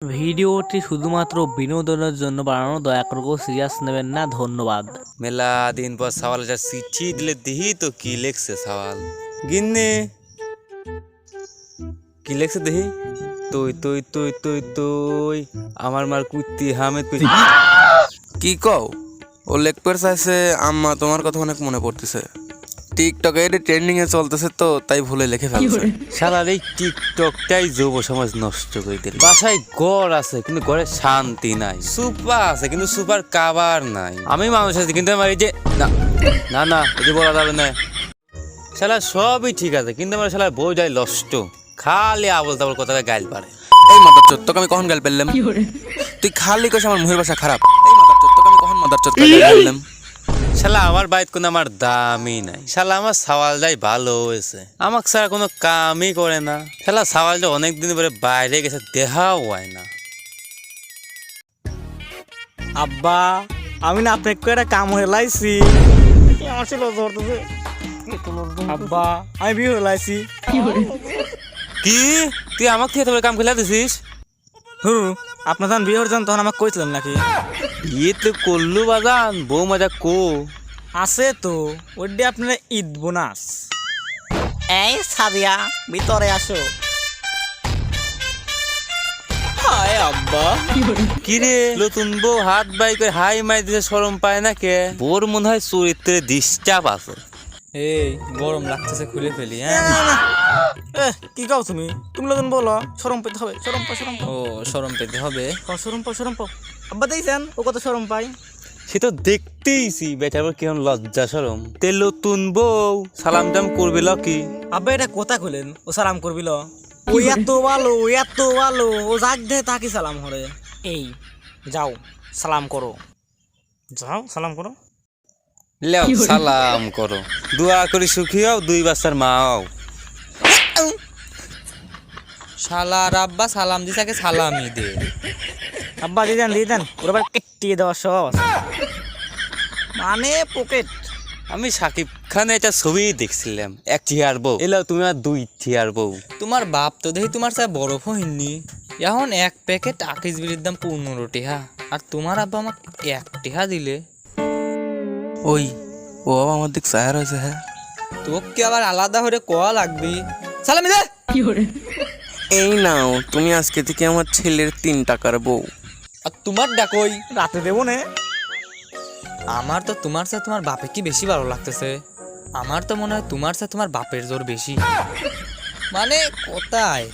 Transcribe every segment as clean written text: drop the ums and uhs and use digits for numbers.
ভিডিওটি শুধুমাত্র বিনোদনের জন্য বানানো, দয়া করে সিরিয়াস নেবেন না, ধন্যবাদ। মেলা দিন পর সওয়াল একটা চিঠি দিলে দেখি তো কি লেখছে সওয়াল। গিন্নি কি লেখছে দেখি। তুই তুই তুই তুই তুই আমার মার কুত্তি হামেদ কি কও? ও লেকপের চাইছে আম্মা তোমার কথা অনেক মনে পড়তেছে। টিকটকে এটা ট্রেন্ডিং এ চলতেছে তো তাই ভুলে লিখে ফেলছে। শালার এই টিকটকটাই যুব সমাজ নষ্ট করে দিল। বাসায় ঘর আছে কিন্তু ঘরে শান্তি নাই, সুপার আছে কিন্তু সুপার কাবার নাই। আমি মানুষ আছি কিন্তু আমার এই যে না না না এই যে বলা যাবে না। শালা সবই ঠিক আছে কিন্তু আমার শালার বউটাই নষ্ট, খালি আবল তাবল কথা গাইল পারে। এই মাদারচোদ তোকে আমি কখন গাল পেলাম? তুই খালি কইছ আমার মুখের ভাষা খারাপ। এই মাদারচোদ তোকে আমি কখন মাদারচোদ গাল পেলাম? শালা আমার বাইত কোনো আমার দামই নাই। শালা আমার সওয়ালটাই ভালো হয়েছে, আমাকে ছাড়া কোনো কামই করে না। শালা সওয়ালটা অনেকদিন পরে বাইরে গেছে, দেখাও হয় না। আব্বা, আমি না আপনাকে একটা কাম হয়ে লাইছি। আব্বা, আমি বিয়ে হয়ে লাইছি। কি তুই আমাকে থেকে তোর কাম খেলা দিছিস? আপনার যখন বিয়ে হয়ে যান তখন আমাকে কইছিলেন নাকি? বিয়ে তো করলু বাজান, বউ মজা কো আছে তো, ওইটা আপনার ঈদ বোনাস। এই সাদিয়া, ভিতরে আসো। হায় আব্বা। কি রে নতুন বউ হাত বাই করে হাই মাই দিছে, শরম পায় না কে? বোর মনে হয় চরিত্রে ডিস্টার্ব আছে। এই গরম লাগতেছে, খুলে ফেলি। কি গাও তুমি? তুমি লোক বলো শরম পেতে হবে, শরম পা শরম। ও শরম পেতে হবে, শরম পা শরম পা। আব্বা দেখছেন ও কত শরম পাই? সে তো দেখতেইছি বেটার কেমন লজ্জা শরম। তে নতুন বউ সালাম টাম করবে কি? আব্বা এটা কথা কইলেন ও সালাম করবিল? ও এত ভালো, ও এত ভালো, ও যাক দে তাকে সালাম হরে। এই যাও সালাম করো, যাও সালাম করো। লেও সালাম করো, দোয়া করি সুখী হও, দুই বাচ্চার মা হও। শালার আব্বা সালাম দিছে, আগে সালামই দে। আব্বা দিয়ে দেন ওর আবার কেটিয়ে দেওয়া সব আছে। মানে পকেট। আমি সাকিব খানে একটা ছবি দেখছিলাম, এক টিয়ার বউ এলাও তুমি আর দুই টিয়ার বউ। তোমার বাপ তো দেখি তোমার চাই বরফ হইনি। এখন এক প্যাকেট আকিস বিড়ির দাম 15 টিহা, আর তোমার আব্বা আমাকে 1 টিহা দিলে। ওই ও বাবা আমার দিক চায়া রয়েছে। হ্যাঁ তোকে আবার আলাদা হয়ে কোয়া লাগবি। সালামি দে। এই নাও তুমি আজকে থেকে আমার ছেলের 3 টাকার বউ। আর তোমার ডাকই রাতে দেবো নে। আমার তো তোমার সাথে তোমার বাপে কি বেশি ভালো লাগতেছে। আমার তো মনে হয় তোমার সাথে তোমার বাপের জোর বেশি। মানে কোথায়?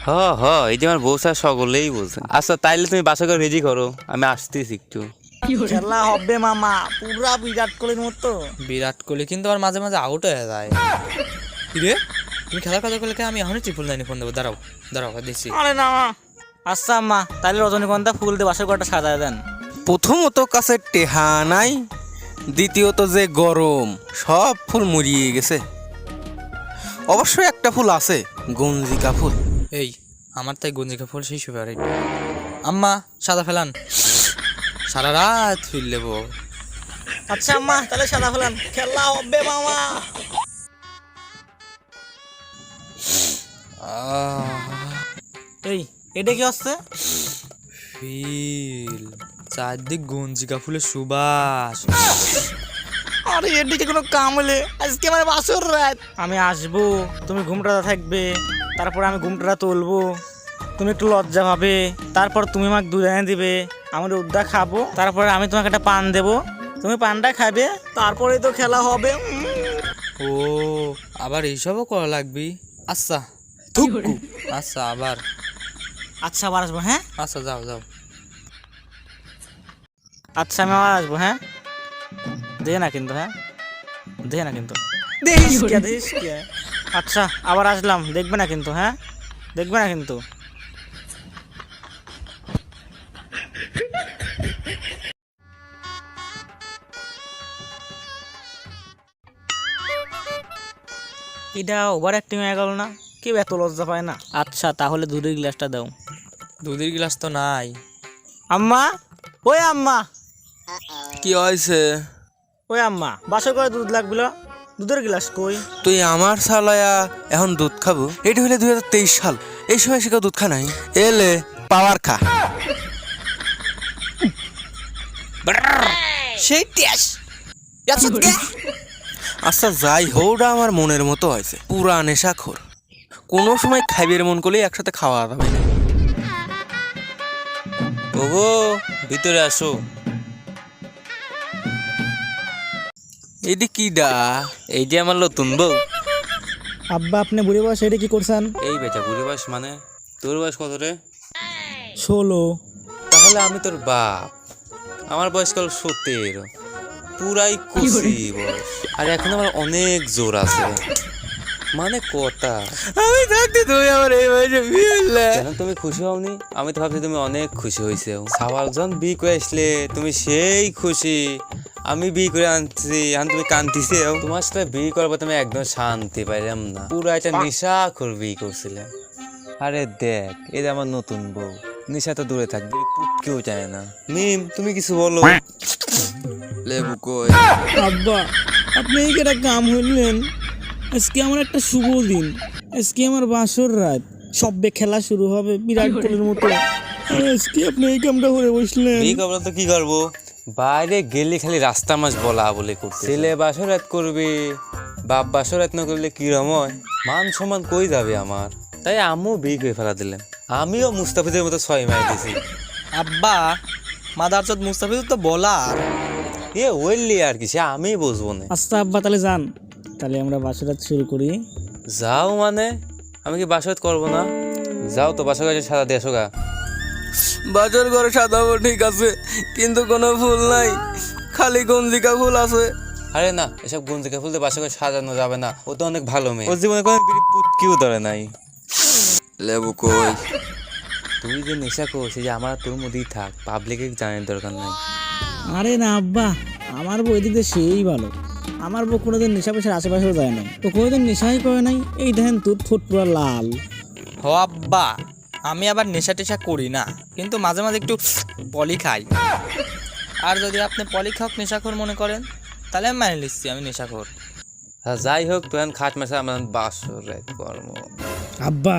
হ হ এই যে আমার বউ স্যার সকলেই বলছে। আচ্ছা তাইলে তুমি বাসা করে রেডি করো, আমি আসতেছি একটু। খেলা হবে মামা, পুরা বিরাট কোহলির মতো। বিরাট কোহলি কিন্তু আর মাঝে মাঝে আউট হয়ে যায়। রে তুমি খেলার কথা বলে আমি এখনই ট্রিপল লাইনে ফোন দেবো। দাঁড়াও দাঁড়াও দেখছি। আরে না আচ্ছা আম্মা, তাহলে রজনীগন্ধা ফুল দিয়ে বাসার ঘরটা সাজায় দেন। প্রথমত কাছে টেহা নাই, দ্বিতীয়ত যে গরম, সব ফুল মরিয়ে গেছে। অবশ্যই একটা ফুল আছে, গঞ্জিকা ফুল। এই আমার তাই গঞ্জিকা ফুল সেই ফেভারিট। আম্মা সাদা ফেলান, সারা রাত ফিল দেবো। আচ্ছা আম্মা তাহলে সাদা ফেলান, খেলা হবে মামা। এই এটা কি হচ্ছে? ফিল চারদিক গঞ্জিকা ফুলের সুবাস। আরে এদিকে কোনো কাম হলে আজকে আমার বাসর রাত। আমি আসবো, তুমি ঘুমটা থাকবে, তারপর আমি ঘুমটা তুলবো, তুমি একটু লজ্জা পাবে, তারপর তুমি আমাকে দুধ এনে দিবে, আমি দুধটা খাবো, তারপরে আমি তোমাকে একটা পান দেবো, তুমি পানটা খাবে, তারপরে তো খেলা হবে। ও আবার এইসবও করা লাগবি? আচ্ছা আচ্ছা আবার আসবো। হ্যাঁ আচ্ছা যাও যাও। আচ্ছা আমি আবার আসবো। হ্যাঁ দে না কিন্তু, হ্যাঁ দে না কিন্তু, দেখিস কি। আচ্ছা আবার আসলাম, দেখবে না কিন্তু, হ্যাঁ দেখবে না কিন্তু। এটা ওভার অ্যাক্টিং হয়ে গেল না? কেউ এত লজ্জা পায় না। আচ্ছা তাহলে দুধের গ্লাসটা দাও। দুধের গ্লাস তো নাই। আম্মা, ওই আম্মা। কি হয়েছে? ওই আম্মা বাসা করে দুধ লাগছিল, দুধের গ্লাস কই? তুই আমার সালায়া এখন দুধ খাবো? এটি হলে 2023 সাল, এই সময় সে কেউ দুধ খা নাই। এলে পাওয়ার খা। সেই টেস আচ্ছা যাই হোক, আমার মনের মতো হয়েছে, পুরা নেশাখোর, কোনো সময় খাইবের মন করলেই একসাথে খাওয়া যাবে না। ওগো ভিতরে আসো। এদি কি ডা? এই যে আমার নতুন বউ। আব্বা আপনি বুড়ি বয়স এটা কি করছেন? এই বেটা বুড়ি বয়স মানে? তোর বয়স কত রে? 16। তাহলে আমি তোর বাপ। আমার বয়স কাল 17, পুরাই কুচি বয়স। আর এখন আমার অনেক জোর আছে, মানে কথা। আমি থাকতে তুমি আমার এই বয়সে বিয়ে করলে। কেন তুমি খুশি হওনি? আমি তো ভাবছি তুমি অনেক খুশি হয়েছে। সাবালজন বিয়ে করে আসলে তুমি সেই খুশি, আমি বিয়ে করে আনছি এখন তুমি কান্দিছে। তোমার সাথে বিয়ে করবো তুমি একদম শান্তি পাইলাম না, পুরো একটা নেশা করে বিয়ে করছিলে। আরে দেখ এই যে আমার নতুন বউ, নেশা তো দূরে থাকবে, কেউ চায় না। মিম তুমি কিছু বলো। লেবু কই? আব্বা আপনি এই একটা কাম হইলেন, আজকে আমার একটা শুভ দিন, আজকে আমার বাসর রাত, সবে খেলা শুরু হবে বিরাট কোহলির মতো, আর আজকে আপনি এই কামটা করে বসলেন। বিয়ে করবো তো কি করবো, বাইরে গেলে খালি রাস্তা মাছ বলা বলে করতে। ছেলে বাসরাত করবে, বাপ বাসরাত না করলে কিরম হয়, মান সম্মান কই যাবে আমার। তাই আম্মু বিয়ে করে ফেলা দিলেন, আমিও মুস্তাফিজের মতো 6 মাস দিছি। আব্বা মাদারচোদ মুস্তাফিজুর তো বলার। এ ওইলি আর কি, সে আমি বুঝবো না। আচ্ছা আব্বা তাহলে যান, তাহলে আমরা বাসর রাত শুরু করি। যাও মানে আমি কি বাসরাত করবো না? যাও তো বাসা কাছে সাদা দিয়ে আসো গা। বাজার ঘরে সাজাবো ঠিক আছে, কিন্তু কোনো ফুল নাই, খালি গঞ্জিকা ফুল আছে। আরে না, এসব গুঞ্জিকা ফুল দিয়ে বাসা করে সাজানো যাবে না, ও তো অনেক ভালো মেয়ে, ওর জীবনে কোনো পুটকিও ধরে নাই। লেবু কই? তুই যে নেশা করছিস, যে আমার তোর মধ্যেই থাক, পাবলিকের জানার দরকার নাই। আরে না আব্বা, আমার বউ এদিকে সেই ভালো, আমার বউ কোনোদিন নেশা পেশার আশেপাশেও যায় নাই, তো কোনোদিন নেশাই করে নাই। এই দেখেন তোর ঠোঁট পুরো লাল। হ আব্বা, আমি আবার নেশা টেশা করি না, কিন্তু মাঝে মাঝে একটু পলি খাই। আর যদি আপনি পলি খাওক নেশাখোর মনে করেন, তাহলে আমি মানে নিচ্ছি আমি নেশাখোর। যাই হোক তুই খাট মাসে আমার বাসর রাত কর্ম। আব্বা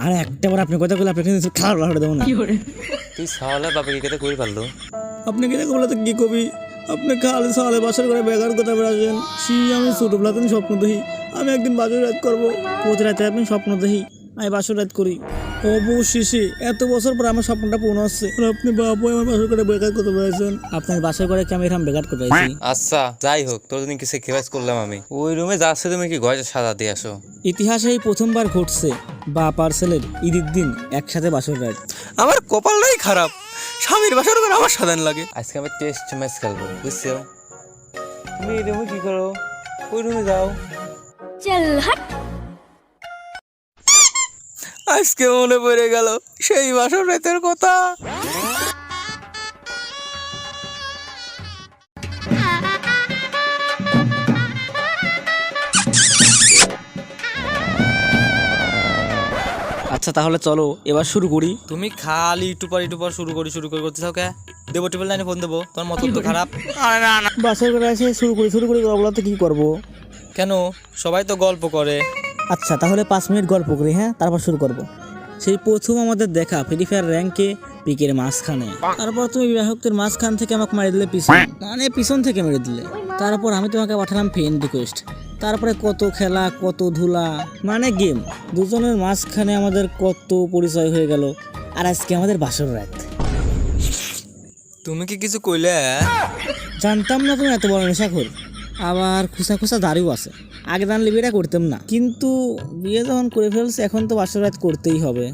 আর একটা বার আপনি কথা বলে আপনাকে খাওয়ার ভালো দেবো না। তুই সাওয়ালের বাপে কি কথা করে পারলো? আপনি কি বলে তো কি কবি, আপনি খালি সালে বাসর করে বেকার কথা বেড়াচ্ছেন। আমি ছোটবেলাতে স্বপ্ন দেখি আমি একদিন বাসর রাত করবো, প্রতি রাতে আপনি স্বপ্ন দেখি আমি বাসর রাত করি, অবশেষে এত বছর পর আমার স্বপ্নটা পূর্ণ হচ্ছে। আর আপনি বাবু আমার বাসর করে বেকার কথা বেড়াচ্ছেন। আপনার বাসর করে কি আমি এরকম বেকার করে আছি? আচ্ছা যাই হোক, তোর জন্য কি স্যাক্রিফাইস করলাম আমি। ওই রুমে যাচ্ছে, তুমি কি ঘরে সাদা দিয়ে আসো। ইতিহাসে এই প্রথমবার ঘটছে বাপ আর ছেলের ঈদের দিন একসাথে বাসর রাত। আমার কপালটাই খারাপ, স্বামীর বাসার করে আমার সাধারণ লাগে। আজকে আমি টেস্ট ম্যাচ খেলবো, বুঝছো? তুমি এই রুমে কি করো? ওই রুমে যাও। আজকে মনে পড়ে গেল সেই বাসর রাতের কথা। আচ্ছা তাহলে চলো এবার শুরু করি। তুমি খালি ইটুপার শুরু করে করতে থাও কে? দেবো ট্রিপল লাইনে ফোন দেবো, তোমার মত তো খারাপ। আরে না না, বাসর করে এসে শুরু করি বলো তো কি করবো? কেন, সবাই তো গল্প করে। আচ্ছা তাহলে 5 মিনিট গল্প করি, হ্যাঁ তারপর শুরু করব। সেই প্রথম আমাদের দেখা ফ্রি ফায়ার র্যাঙ্কে পিকের মাঝখানে, তারপর তুমি বিবাহকের মাঝখান থেকে আমাকে মেরে দিলে পিছন থেকে মেরে দিলে, তারপর আমি তোমাকে পাঠালাম ফ্রেন্ড রিকোয়েস্ট, তারপরে কত খেলা কত ধুলা মানে গেম, দুজনের মাঝখানে আমাদের কত পরিচয় হয়ে গেল, আর আজকে আমাদের বাসর রাত। তুমি কি কিছু কইলে? জানতাম না তুমি এত বড় নেশাখোর, আবার খোসা দাড়িও আছে। আগে জানলে বিয়েটা করতাম না, কিন্তু বিয়ে যখন করে ফেলছে এখন তো বাসর রাত করতেই হবে।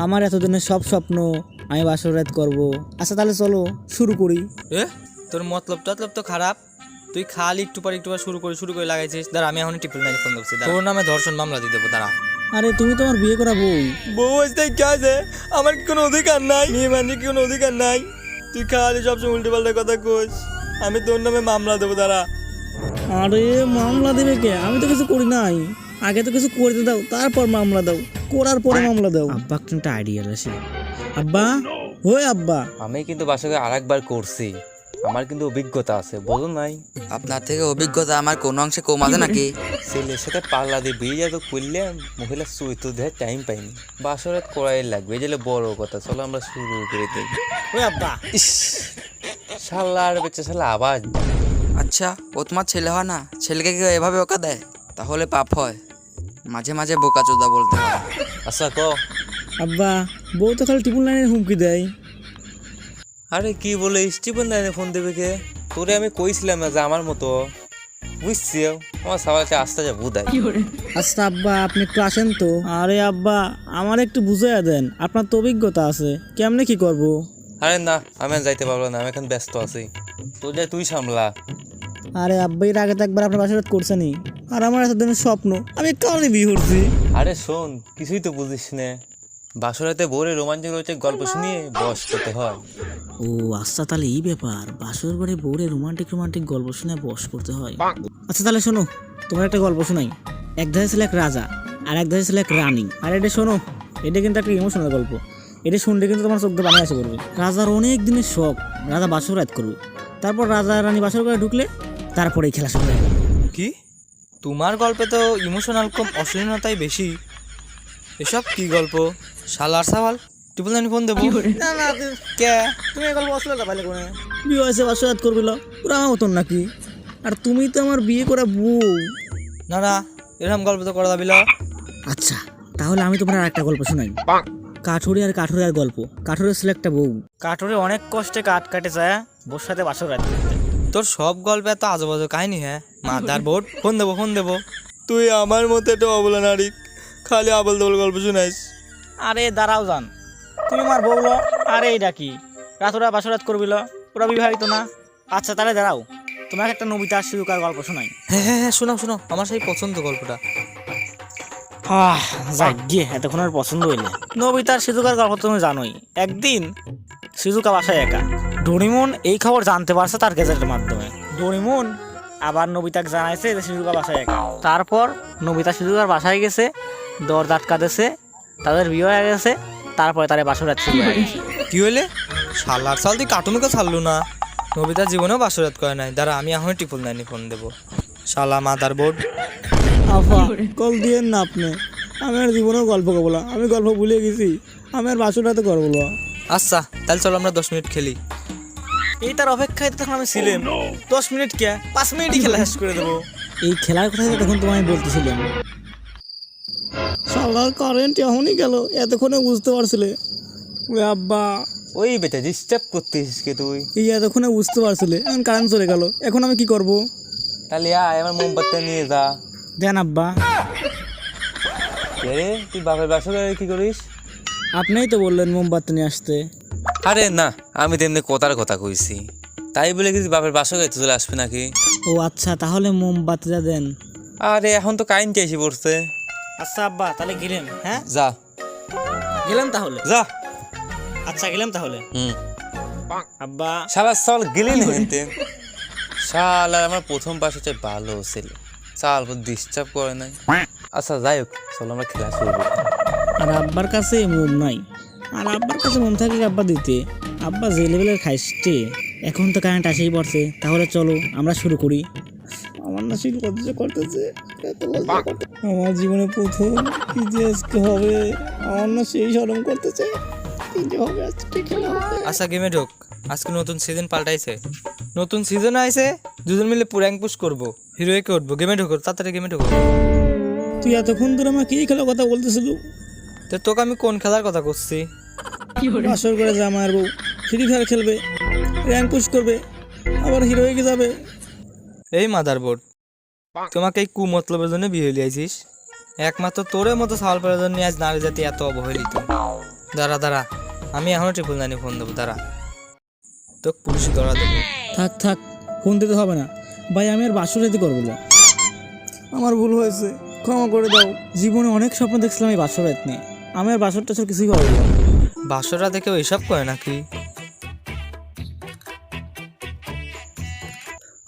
আমার এতদিনের সব স্বপ্ন আমি বাসর রাত করবো। আচ্ছা তাহলে চলো শুরু করি। এ তোর মতলব তো খারাপ, তুই খালি একটু পর শুরু করে লাগাইছিস। দাঁড়া আমি এখন ট্রিপল লাইনে ফোন দিচ্ছি, তোর নামে ধর্ষণ মামলা দিয়ে দেবো। দাঁড়া। আরে তুমি তোমার বিয়ে করা বউ আসতে কি আছে, আমার কি কোনো অধিকার নাই? মেয়ে মানে কি কোনো অধিকার নাই? তুই খালি সবসময় উল্টো পাল্টা কথা কইস, আমি তোর নামে মামলা দেবো। দাঁড়া। আরে মামলা দেবে কে? আমি তো কিছু করি নাই, আগে তো কিছু করতে দাও তারপর মামলা দাও, করার পরে মামলা দাও। আব্বা একটা আইডিয়া আছে। আব্বা ওই আব্বা, আমি কিন্তু বাসাকে আরেকবার করছি, আমার কিন্তু অভিজ্ঞতা আছে, বলো নাই? আপনার থেকে অভিজ্ঞতা আমার কোনো অংশে কম আছে নাকি? ছেলের সাথে পাল্লা দিয়ে বিয়ে তো করলে মহিলা চরিত্র দেওয়ার টাইম পাইনি। বাসরাত করাই লাগবে, এই যে বড় কথা। চলো আমরা শুরু করে দিই। ওই আব্বা, ইস, শালার বেচে শালা আওয়াজ। আচ্ছা, ও তোমার ছেলে হয় না? ছেলেকে কেউ এভাবে ওকা দেয়? তাহলে পাপ হয়। মাঝে মাঝে বোকাচোদা বলতে হয়। আচ্ছা ক। আব্বা, বউ তো খালি টিপুল লাইনের হুমকি দেয়। আরে কি বলে স্টিফেন লাইনে ফোন দেবে কে? তোরে আমি কইছিলাম না যে আমার মতো, বুঝছি আমার সবাইকে আসতে যা বুধাই। আচ্ছা আব্বা, আপনি একটু আসেন তো। আরে আব্বা, আমার একটু বুঝাইয়া দেন, আপনার তো অভিজ্ঞতা আছে, কেমনে কি করব? আরে না, আমি আর যাইতে পারবো না, আমি এখন ব্যস্ত আছি। তোর যা তুই সামলা। আরে আব্বা, এর আগে তো একবার আপনার বাসায় করছেনই, আর আমার এতদিনের স্বপ্ন, আমি কারণে বিয়ে করছি। আরে শোন, কিছুই তো বুঝিস না। বাসরাতে ভোরে রোমাঞ্চক রয়েছে গল্প শুনিয়ে বস করতে হয়। ও আচ্ছা, তাহলে এই ব্যাপার, বাসর বাড়ি বউরে রোমান্টিক রোমান্টিক গল্প শুনে বস করতে হয়। আচ্ছা তাহলে শোনো, তোমার একটা গল্প শোনাই। এক ধারে ছিল এক রাজা, আর এক ধারে ছিল এক রানী। আর এটা শোনো, এটা কিন্তু একটা ইমোশনাল গল্প। এটা শুনলে কিন্তু তোমার চোখ দিয়ে পানি আসে পড়বে। রাজার অনেক দিনের শখ, রাজা বাসর রাত করবে। তারপর রাজা রানী বাসর করে ঢুকলে তারপরে এই খেলা শুরু হয়ে গেল। কি, তোমার গল্পে তো ইমোশনাল কম, অশ্লীলতাই বেশি। এসব কি গল্প? শালার সাওয়াল, টিপুল লাইনে ফোন দেবো। না না, কে তুমি এই গল্প আসলে পাইলে কোনে? বিয়ে হয়েছে বাসর রাত করবিল, পুরো আমার মতন নাকি? আর তুমি তো আমার বিয়ে করা বউ। না না, এরকম গল্প তো করা যাবি না। আচ্ছা তাহলে আমি তোমার আরেকটা গল্প শোনাই। কাঠুরি আর কাঠুরিয়ার গল্প। কাঠুরে ছিল একটা বউ। কাঠুরে অনেক কষ্টে কাঠ কাটে যায় বউর সাথে বাসর রাত করতে। তোর সব গল্পে এত আজেবাজে কাহিনী। হ্যাঁ, মাদার বোর্ড, ফোন দেবো ফোন দেবো। তুই আমার মতো একটা অবলা নারী, খালি আবল দবল গল্প শুনাইস। আরে দাঁড়াও যান, তুমি আমার বউ লো। আরে এইটা কি, রাতুরা বাসর রাত করবিল, ওরা বিবাহিত না? আচ্ছা তাহলে দাঁড়াও, তোমাকে একটা নবিতা শিরুকার গল্প শোনাই। হ্যাঁ হ্যাঁ হ্যাঁ, শোনাও শোনাও, আমার সেই পছন্দ গল্পটা। যাই গিয়ে এতক্ষণ আর পছন্দ হইলে। নবিতার সিজুকার গল্প তুমি জানোই। একদিন সিজুকা বাসায় একা। ডোরিমন এই খবর জানতে পারছে তার গেজেটের মাধ্যমে। ডোরিমন আবার নবিতাকে জানাইছে যে সিজুকা বাসায় একা। তারপর নবিতা সিজুকার বাসায় গেছে, দরজা আটকা দিয়েছে, তাদের বিয়ে হয়ে গেছে। তারপরে তারা বাসর রাত শুরু হয়ে গেছে। কি হইলে? শালার সাল, তুই কার্টুনকে ছাড়লু না। নবিতার জীবনেও বাসরাত করে নাই। দাঁড়া, আমি এখন টিপুল নাইনি ফোন দেবো। শালা মাদার বোর্ড। আফা কল দিয়েন না আপনি, আমি আর জীবনেও গল্প করবো না। আমি গল্প ভুলে গেছি, আমি আর বাসর রাতে করবো না। আচ্ছা তাহলে চলো আমরা 10 মিনিট খেলি। এই তার অপেক্ষায় তখন আমি ছিলাম। 10 মিনিট কে, 5 মিনিটই খেলা শেষ করে দেবো। এই খেলার কথা তখন তোমায় বলতেছিলাম। সালার কারেন্ট এখনই গেল, এতক্ষণে বুঝতে পারছিলে? ওরে আব্বা, ওই বেটা ডিস্টার্ব করতিস কে তুই? এই এতক্ষণে বুঝতে পারছিলে, এখন কারেন্ট চলে গেল, এখন আমি কি করব? তাহলে আয়, আমার মোমবাতি নিয়ে যা। দেন আব্বা। রে তুই বাপের বাসরে কি করিস? আপনিই তো বললেন মোমবাতি নিয়ে আসতে। আরে না, আমি তো এমনি কথার কথা কইছি। তাই বলে কি বাপের বাসা গাইতে চলে আসবে নাকি? ও আচ্ছা, তাহলে মোমবাতিটা দেন। আরে এখন তো কারেন্ট এসে পড়ছে। আচ্ছা আব্বা, তাহলে গেলাম। হ্যাঁ যা গেলাম তাহলে। যা। আচ্ছা গেলাম তাহলে। আব্বা শালা চল গেলি না হেনতে। শালা আমার প্রথম বাসাতে ভালো ছিল, চাল ডিস্টার্ব করে নাই। আচ্ছা যাই হোক, চলো আমরা খেলা শুরু করি। আর আব্বার কাছে মোম নাই, আর আব্বার কাছে মোম থাকলে আব্বা দিতে। আব্বা যে লেভেলের খাইছে, এখন তো কারেন্ট আসেই পড়ছে। তাহলে চলো আমরা শুরু করি। আমার না শীত করতেছে, আমার জীবনে প্রথম কি যে আজকে হবে, আমার না সেই শরম করতেছে। কি যে হবে আজকে, খেলা হবে। আচ্ছা গেমে ঢোক। আজকে নতুন সিজন পাল্টাইছে, নতুন সিজন আইছে। দুজন মিলে পুরাং পুশ করবো, হিরোইকে উঠবো। গেমে ঢোকো, তাড়াতাড়ি গেমে ঢোকো। তুই এতক্ষণ ধরে আমাকে এই খেলার কথা বলতেছিল। তো তোকে আমি কোন খেলার কথা করছি? আসর করে যা আমার বউ ফ্রি ফায়ার খেলবে, র্যাঙ্ক পুশ করবে, আবার হিরো হয়ে যাবে। এই মাদার বোর্ড, তোমাকে এই কুমতলবের জন্য বিয়ে লিয়েছিস। একমাত্র তোরের মতো সাওয়াল করার জন্য আজ নারী জাতি এত অবহেলিত। দাঁড়া দাঁড়া, আমি এখনো ট্রিপল নাইনে ফোন দেবো। দাঁড়া, তোকে পুলিশে ধরা দেবো। থাক থাক, ফোন দিতে হবে না ভাই, আমি আর বাসর রাতে করবো না। আমার ভুল হয়েছে, ক্ষমা করে দাও। জীবনে অনেক স্বপ্ন দেখছিলাম এই বাসর রাত নিয়ে, আমি আর বাসর টাসর কিছুই করবো না। বাসরা দেখেও এসব করে নাকি?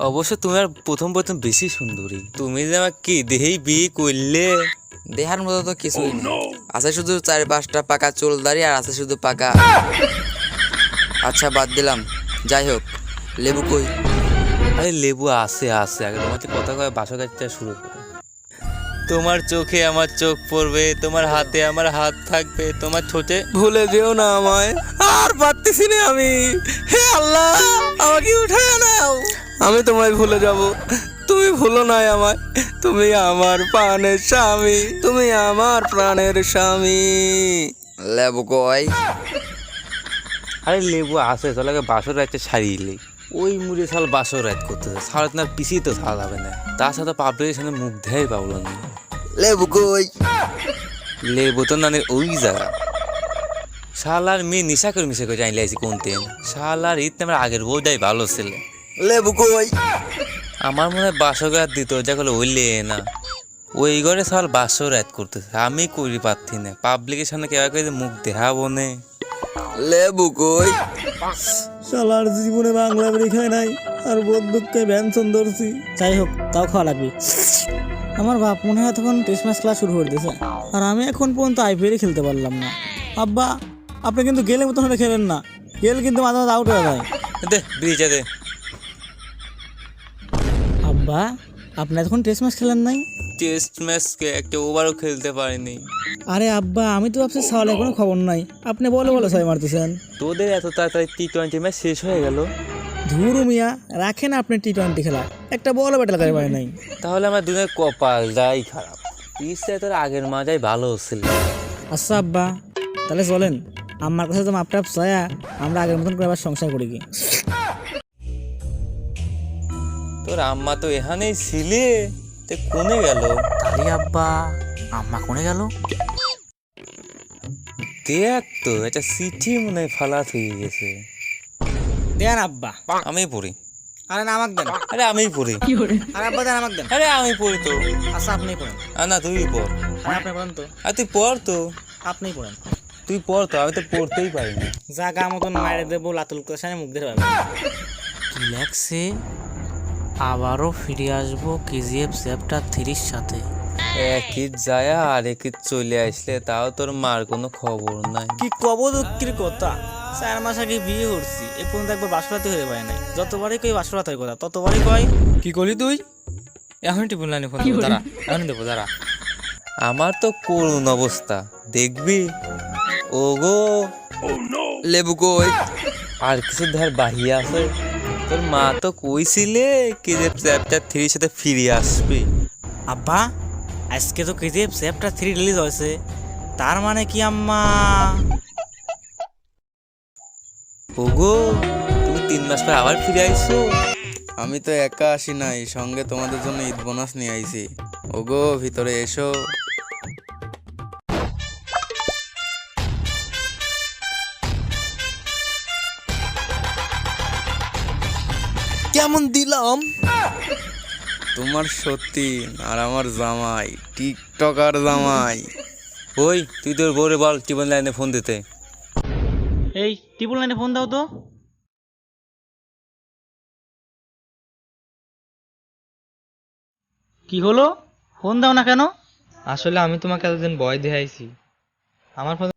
অবশ্য তুমি আর প্রথম প্রথম বেশি সুন্দরী। তুমি যে আমার কি দেহেই বিয়ে করলে? দেহার মতো তো কিছুই না, আছে শুধু 4-5টা পাকা চুল দাড়ি, আর আছে শুধু পাকা। আচ্ছা বাদ দিলাম, যাই হোক লেবু কই? আরে লেবু আছে আছে, আগে তোমার কথা কয়ে বাসা কাজটা শুরু করে। তোমার চোখে আমার চোখ পড়বে, তোমার হাতে আমার হাত থাকবে, তোমার ঠোঁটে। ভুলে যেও না আমায়, আর পারতেছি না আমি। হে আল্লাহ, আমাকে উঠায় নাও, আমি তোমায় ভুলে যাব। তুমি ভুলো নাই আমায়, তুমি আমার প্রাণের স্বামী, তুমি আমার প্রাণের স্বামী। লেবু কই? আরে লেবু আছে, চল আগে বাসর রাতটা সারিয়ে ওই মুড়ে সাল বাসর রাত করতেছে, সারা আপনার পিছিয়ে তো সাল হবে না, তার সাথে পাবলিকের সামনে মুখ দেয় পাবল না। লেবু কই? লেবু তো নানের ওই জায়গা। শালার মেয়ে নিশা করে মিশে করে জানলে আইসি কোন তেন। শালার ঈদ আমার আগের বউটাই ভালো ছিল। লেবু কই? আমার মনে হয় বাসর রাত দিত, যা করলে ওইলে না। ওই ঘরে সাল বাসর রাত করতেছে, আমি করি পাচ্ছি না। পাবলিকের সামনে কেউ করে মুখ দেখাবো নে। লেবু কই? শালার জীবনে বাংলা বেরি খায় নাই, আর বন্দুককে ব্যঞ্জন ধরছি। যাই হোক, তাও খাওয়া লাগবে। আমার বাপ মনে হয় তখন ক্রিসমাস ক্লাস শুরু করে দিয়েছে, আর আমি এখন পর্যন্ত আইপিএল খেলতে পারলাম না। আব্বা, আপনি কিন্তু গেলে মতো হলে খেলেন না, গেল কিন্তু মাঝে মাঝে আউট হয়ে যায়। দে ব্রিজে দে। আব্বা, আপনি এখন টেস্ট ম্যাচ খেলেন নাই? টেস্ট ম্যাচকে একটা ওভারও খেলতে পারিনি। আরে আব্বা, আমি তো ভাবছি সাল এখনো খবর নাই, আপনি বলে বলে ছয় মারতেছেন। তোদের এত তাড়াতাড়ি T20 ম্যাচ শেষ হয়ে গেল? ধুরু মিয়া, রাখেন আপনি টি-20 খেলা, একটা বলও ব্যাটেল করে পারে নাই। তাহলে আমার দুনের কপালটাই খারাপ। পিসটা তোর আগের মাঝাই ভালো ছিল। আচ্ছা আব্বা, তাহলে চলেন আমার কাছে তো মাপটাপ চায়া আমরা আগের মতন করে আবার সংসার করি কি। তোর আম্মা তো এখানেই ছিলে, তে কোনে গেল? আরে আব্বা, আম্মা কোনে গেল? দেখ তো, একটা চিঠি মনে হয় ফালা থেকে গেছে। দেন আব্বা। আমি পড়ি। আরে না, আমাকে দেন। আরে আমি পড়ি। আরে আব্বা দেন, আমাকে দেন। আরে আমি পড়ি তো। আচ্ছা আপনিই পড়েন। না তুই পড়। আরে আপনি পড়েন তো। আর তুই পড় তো। আপনিই পড়েন। তুই পড় তো, আমি তো পড়তেই পারি না। জাগা মতন মায়ের দেবো, লাতুল সামনে মুখ ধরে পারবে। কি লাগছে? আবারও ফিরে আসবো কেজিএফ চ্যাপ্টার 3 সাথে। এক ঈদ যায় আর এক ঈদ চলে আসলে, তাও তোর মার কোনো খবর নাই। কি কব দুঃখের কথা, 4 মাস আগে বিয়ে করছি, এ পর্যন্ত একবার বাসরাতে হয়ে পায় নাই। যতবারই কই বাসরাতের কথা, ততবারই কয় কি করলি তুই? এখনই টিপুল লাইনে ফোন দেবো, দাঁড়া, এখনই দেবো, দাঁড়া। আমার তো করুণ অবস্থা, দেখবি? ওগো, লেবু কই? আর কিছু ধার বাহি আছে? তোর মা তো কইছিলে কি যে চ্যাপ্টার 3 সাথে ফিরে আসবি। আব্বা, আজকে তো কেজিএফ চ্যাপ্টার 3 রিলিজ হয়েছে, তার মানে কি আম্মা? ওগো, তুমি 3 মাস পর আবার ফিরে আইছো? আমি তো একা আসি নাই, সঙ্গে তোমাদের জন্য ঈদ বোনাস নিয়ে আইছি। ওগো, ভিতরে এসো। কেমন দিলাম? তোমার সত্যি আর আমার জামাই, টিকটকার জামাই। ওই তুই তোর বউরে বল টিপন লাইনে ফোন দিতে। এই টিপুল লাইনে ফোন দাও তো। কি হলো, ফোন দাও না কেন? আসলে আমি তোমাকে এতদিন ভয় দেখাইছি, আমার ফোন